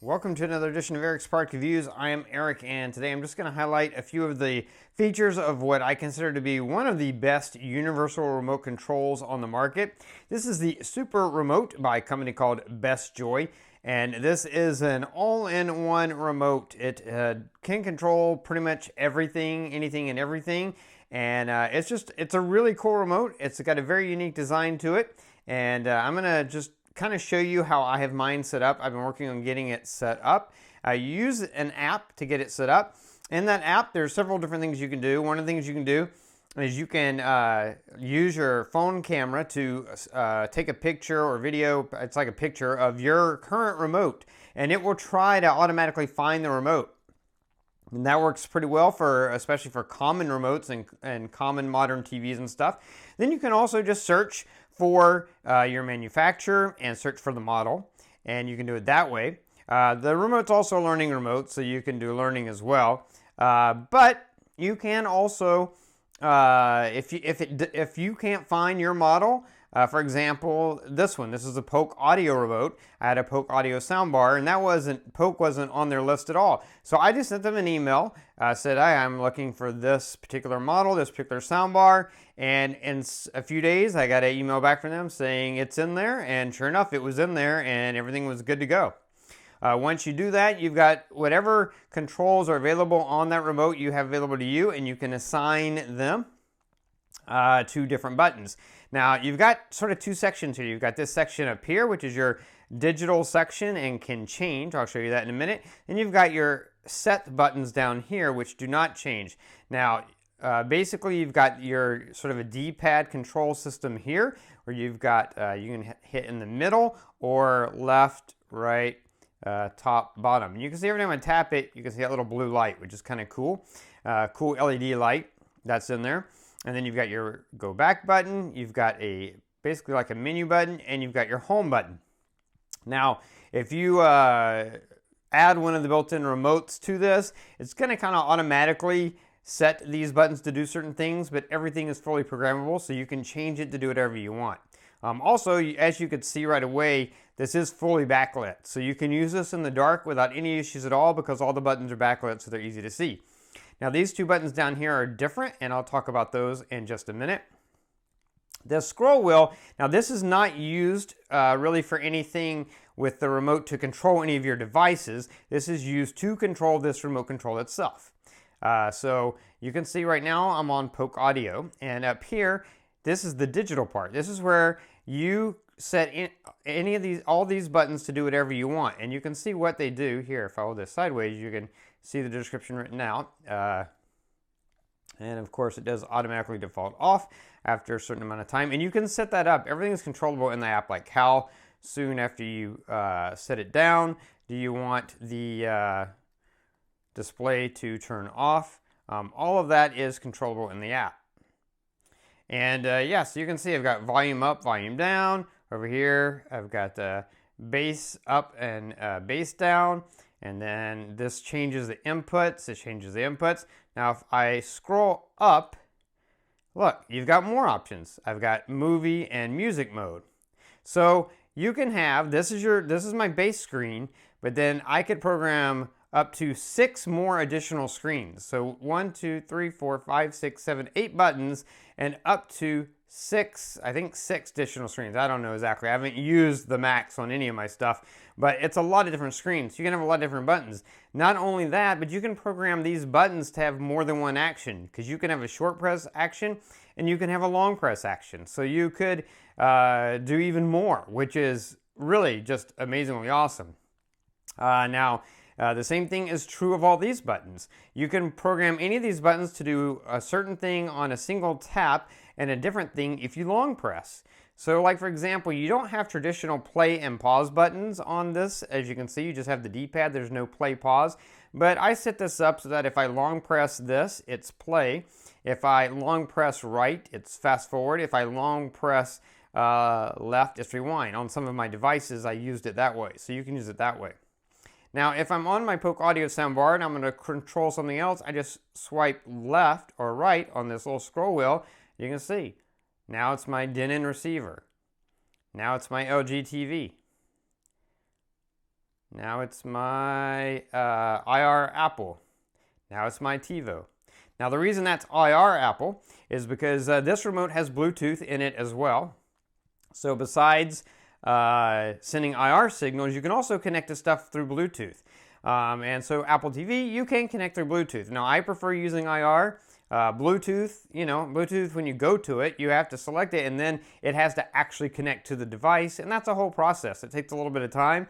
Welcome to another edition of Eric's Product Reviews. I am Eric, and today I'm just going to highlight a few of the features of what I consider to be one of the best universal remote controls on the market. This is the SuperRemote by a company called BestJoy, and this is an all-in-one remote. It can control pretty much everything, anything and everything, and it's a really cool remote. It's got a very unique design to it, and I'm going to just kind of show you how I have mine set up. I've been working on getting it set up. You use an app to get it set up. In that app, there's several different things you can do. One of the things you can do is you can use your phone camera to take a picture or video. It's like a picture of your current remote, and it will try to automatically find the remote. And that works pretty well especially for common remotes and common modern TVs and stuff. Then you can also just search for your manufacturer and search for the model, and you can do it that way. The remote's also a learning remote, so you can do learning as well. But you can also, if you can't find your model, for example, this is a Polk audio remote. I had a Polk audio soundbar, and Polk wasn't on their list at all. So I just sent them an email, said, "Hey, I'm looking for this particular model, this particular soundbar," and in a few days, I got an email back from them saying it's in there, and sure enough, it was in there, and everything was good to go. Once you do that, you've got whatever controls are available on that remote you have available to you, and you can assign them to different buttons. Now, you've got sort of two sections here. You've got this section up here, which is your digital section and can change. I'll show you that in a minute. Then you've got your set buttons down here, which do not change. Now, basically, you've got your sort of a D-pad control system here, where you've got, you can hit in the middle or left, right, top, bottom. And you can see every time I tap it, you can see that little blue light, which is kind of cool. Cool LED light that's in there. And then you've got your go back button, you've got basically like a menu button, and you've got your home button. Now, if you add one of the built-in remotes to this, it's going to kind of automatically set these buttons to do certain things, but everything is fully programmable, so you can change it to do whatever you want. Also, as you could see right away, this is fully backlit, so you can use this in the dark without any issues at all because all the buttons are backlit, so they're easy to see. Now, these two buttons down here are different, and I'll talk about those in just a minute. The scroll wheel, now this is not used really for anything with the remote to control any of your devices. This is used to control this remote control itself. So you can see right now I'm on Polk Audio, and up here, this is the digital part. This is where you set in all these buttons to do whatever you want, and you can see what they do here. If I hold this sideways, you can see the description written out, and of course it does automatically default off after a certain amount of time, and you can set that up. Everything is controllable in the app, like how soon after you set it down do you want the display to turn off. All of that is controllable in the app. And yeah, so you can see I've got volume up, volume down. Over here I've got bass up and bass down. And then this changes the inputs. It changes the inputs. Now, if I scroll up, look, you've got more options. I've got movie and music mode. So you can have, this is my base screen, but then I could program up to 6 more additional screens. So 1, 2, 3, 4, 5, 6, 7, 8 buttons, and up to 6 additional screens. I don't know exactly. I haven't used the max on any of my stuff, but it's a lot of different screens. You can have a lot of different buttons. Not only that, but you can program these buttons to have more than one action, because you can have a short press action and you can have a long press action. So you could do even more, which is really just amazingly awesome. Now, the same thing is true of all these buttons. You can program any of these buttons to do a certain thing on a single tap and a different thing if you long press. So like, for example, you don't have traditional play and pause buttons on this. As you can see, you just have the D-pad. There's no play pause. But I set this up so that if I long press this, it's play. If I long press right, it's fast forward. If I long press left, it's rewind. On some of my devices, I used it that way. So you can use it that way. Now, if I'm on my Polk Audio soundbar and I'm going to control something else, I just swipe left or right on this little scroll wheel. You can see, now it's my Denon receiver. Now it's my LG TV. Now it's my IR Apple. Now it's my TiVo. Now the reason that's IR Apple is because this remote has Bluetooth in it as well. So besides sending IR signals, you can also connect to stuff through Bluetooth. And so Apple TV, you can connect through Bluetooth. Now I prefer using IR. Bluetooth, Bluetooth, when you go to it, you have to select it and then it has to actually connect to the device, and that's a whole process. It takes a little bit of time.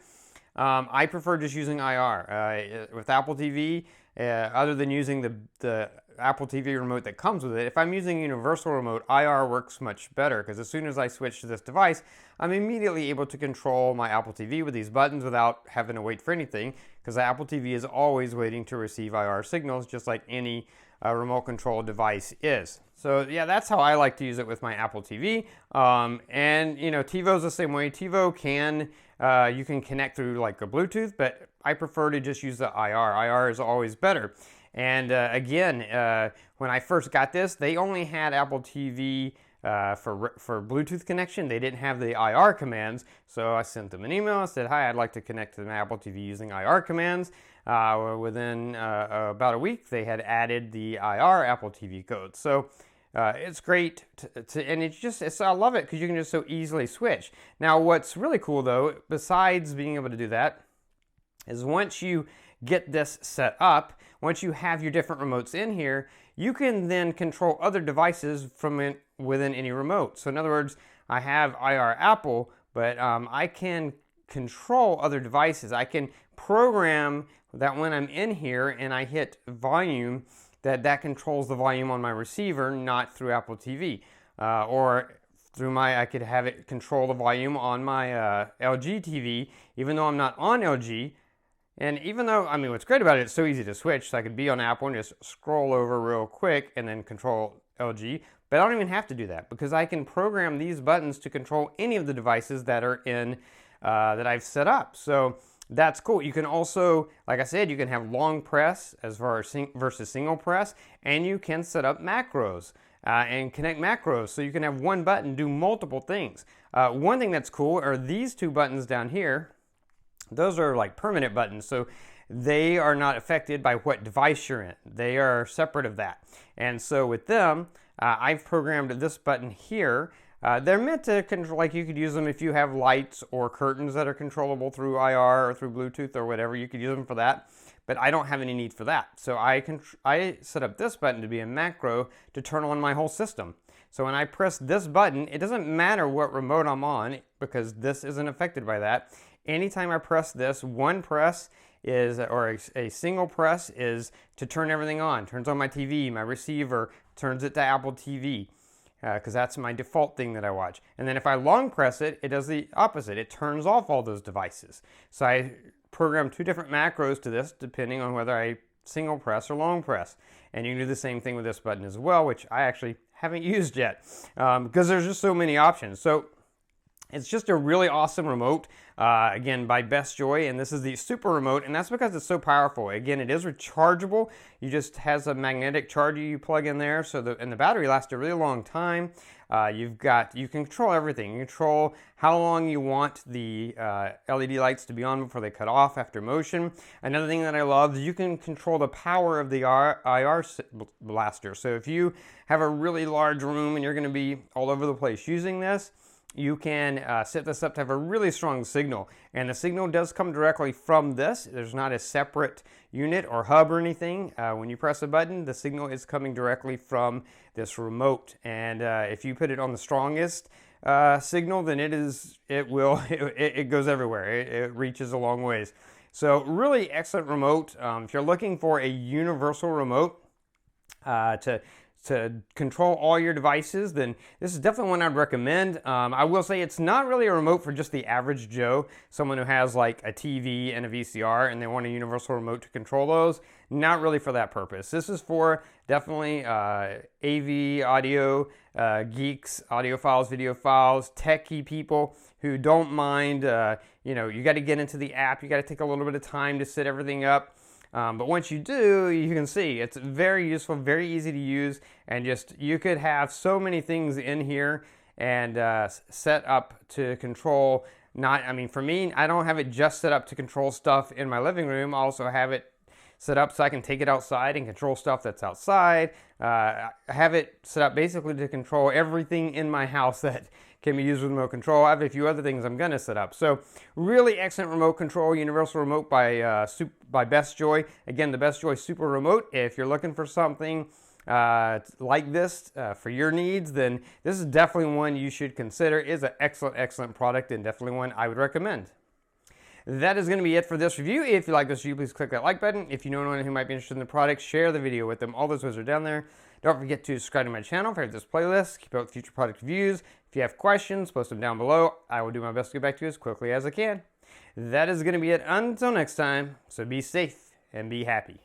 I prefer just using IR. With Apple TV, other than using the Apple TV remote that comes with it, if I'm using Universal Remote, IR works much better because as soon as I switch to this device, I'm immediately able to control my Apple TV with these buttons without having to wait for anything, because the Apple TV is always waiting to receive IR signals, just like any remote control device is. So yeah, that's how I like to use it with my Apple TV. And TiVo's the same way. TiVo can, you can connect through like a Bluetooth, but I prefer to just use the IR. IR is always better. And again, when I first got this, they only had Apple TV for Bluetooth connection. They didn't have the IR commands, so I sent them an email. I said, hi, I'd like to connect to my Apple TV using IR commands. Within about a week, they had added the IR Apple TV code. So it's great, and I love it because you can just so easily switch. Now, what's really cool though, besides being able to do that, is once you get this set up, once you have your different remotes in here, you can then control other devices from within any remote. So in other words, I have IR Apple, but I can control other devices. I can program that when I'm in here and I hit volume, that controls the volume on my receiver, not through Apple TV. Or through I could have it control the volume on my LG TV, even though I'm not on LG. And even though, what's great about it, it's so easy to switch. So I could be on Apple and just scroll over real quick and then control LG. But I don't even have to do that because I can program these buttons to control any of the devices that are in, that I've set up. So that's cool. You can also, like I said, you can have long press as far as versus single press, and you can set up macros and connect macros. So you can have one button do multiple things. One thing that's cool are these two buttons down here. Those are like permanent buttons, so they are not affected by what device you're in. They are separate of that. And so with them, I've programmed this button here. They're meant to control, like you could use them if you have lights or curtains that are controllable through IR or through Bluetooth or whatever. You could use them for that, but I don't have any need for that. So I set up this button to be a macro to turn on my whole system. So when I press this button, it doesn't matter what remote I'm on because this isn't affected by that. Anytime I press this, one press is, or a single press is to turn everything on. Turns on my TV, my receiver, turns it to Apple TV, because that's my default thing that I watch. And then if I long press it, it does the opposite. It turns off all those devices. So I program two different macros to this depending on whether I single press or long press. And you can do the same thing with this button as well, which I actually haven't used yet because there's just so many options. So it's just a really awesome remote, again, by BestJoy, and this is the Super Remote, and that's because it's so powerful. Again, it is rechargeable. You just has a magnetic charger you plug in there, and the battery lasts a really long time. You can control everything. You control how long you want the LED lights to be on before they cut off after motion. Another thing that I love is you can control the power of the IR blaster. So if you have a really large room and you're going to be all over the place using this, you can set this up to have a really strong signal, and the signal does come directly from this. There's not a separate unit or hub or anything. When you press a button, the signal is coming directly from this remote, and if you put it on the strongest signal, then it goes everywhere. It reaches a long ways. So really excellent remote. If you're looking for a universal remote to control all your devices, then this is definitely one I'd recommend. I will say it's not really a remote for just the average Joe, someone who has like a TV and a VCR and they want a universal remote to control those. Not really for that purpose. This is for definitely AV, audio, geeks, audiophiles, videophiles, techie people who don't mind, you got to get into the app, you got to take a little bit of time to set everything up. But once you do, you can see it's very useful, very easy to use, and you could have so many things in here and set up to control I mean, for me, I don't have it just set up to control stuff in my living room. I also have it set up so I can take it outside and control stuff that's outside. I have it set up basically to control everything in my house that can be used with remote control. I have a few other things I'm going to set up. So really excellent remote control, universal remote by BestJoy. Again, the BestJoy SuperRemote. If you're looking for something like this for your needs, then this is definitely one you should consider. It is an excellent product, and definitely one I would recommend. That is going to be it for this review. If you like this review, please click that like button. If you know anyone who might be interested in the product, share the video with them. All those ways are down there. Don't forget to subscribe to my channel, favorite this playlist, keep up with future product reviews. If you have questions, post them down below. I will do my best to get back to you as quickly as I can. That is going to be it until next time, so be safe and be happy.